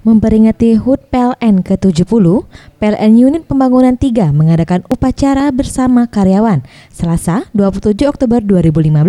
Memperingati HUT PLN ke-70, PLN Unit Pembangunan 3 mengadakan upacara bersama karyawan Selasa 27 Oktober 2015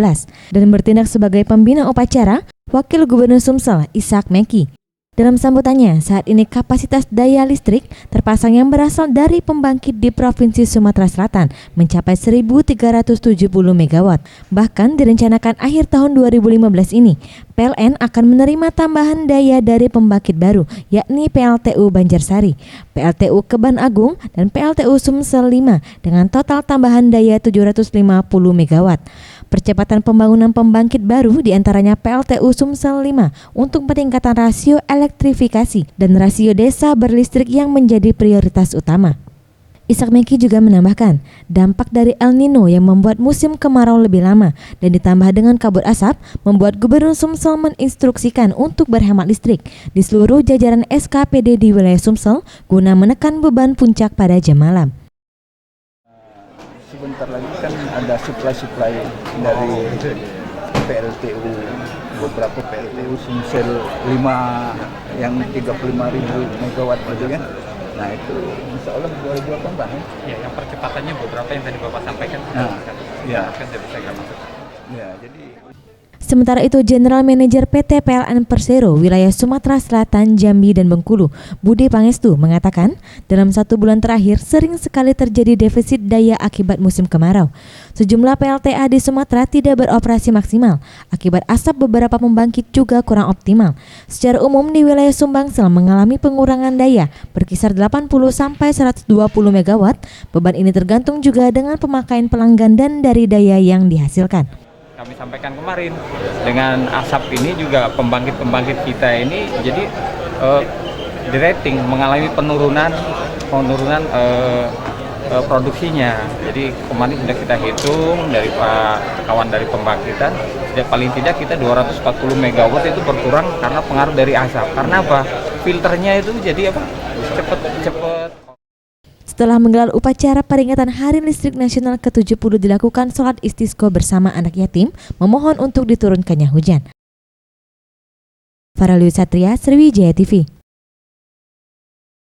dan bertindak sebagai pembina upacara Wakil Gubernur Sumsel Ishak Meki. Dalam sambutannya, saat ini kapasitas daya listrik terpasang yang berasal dari pembangkit di Provinsi Sumatera Selatan mencapai 1.370 MW. Bahkan direncanakan akhir tahun 2015 ini, PLN akan menerima tambahan daya dari pembangkit baru, yakni PLTU Banjarsari, PLTU Keban Agung, dan PLTU Sumsel 5 dengan total tambahan daya 750 MW. Percepatan pembangunan pembangkit baru diantaranya PLTU Sumsel 5 untuk peningkatan rasio elektrifikasi dan rasio desa berlistrik yang menjadi prioritas utama. Ishak Meki juga menambahkan, dampak dari El Nino yang membuat musim kemarau lebih lama dan ditambah dengan kabut asap membuat Gubernur Sumsel menginstruksikan untuk berhemat listrik di seluruh jajaran SKPD di wilayah Sumsel guna menekan beban puncak pada jam malam. Sebentar lagi kan ada supply dari PLTU, beberapa PLTU Sumsel 5 yang 35.000 MW gitu kan. Nah itu insya Allah 2018 ya. Yang percepatannya beberapa yang tadi Bapak sampaikan. Ya. Kan tidak bisa masuk. Ya, jadi Sementara itu, General Manager PT PLN Persero wilayah Sumatera Selatan, Jambi, dan Bengkulu, Budi Pangestu mengatakan dalam 1 bulan terakhir sering sekali terjadi defisit daya akibat musim kemarau. Sejumlah PLTA di Sumatera tidak beroperasi maksimal akibat asap beberapa pembangkit juga kurang optimal. Secara umum di wilayah Sumbangsel mengalami pengurangan daya berkisar 80-120 MW. Beban ini tergantung juga dengan pemakaian pelanggan dan dari daya yang dihasilkan. Kami sampaikan kemarin, dengan asap ini juga pembangkit-pembangkit kita ini jadi di rating mengalami penurunan produksinya. Jadi kemarin sudah kita hitung dari kawan dari pembangkitan, paling tidak kita 240 MW itu berkurang karena pengaruh dari asap. Karena apa? Filternya itu jadi apa? Cepat. Setelah menggelar upacara peringatan Hari Listrik Nasional ke-70 dilakukan sholat istisqo bersama anak yatim, memohon untuk diturunkannya hujan. Faralius Satria, Sriwijaya TV.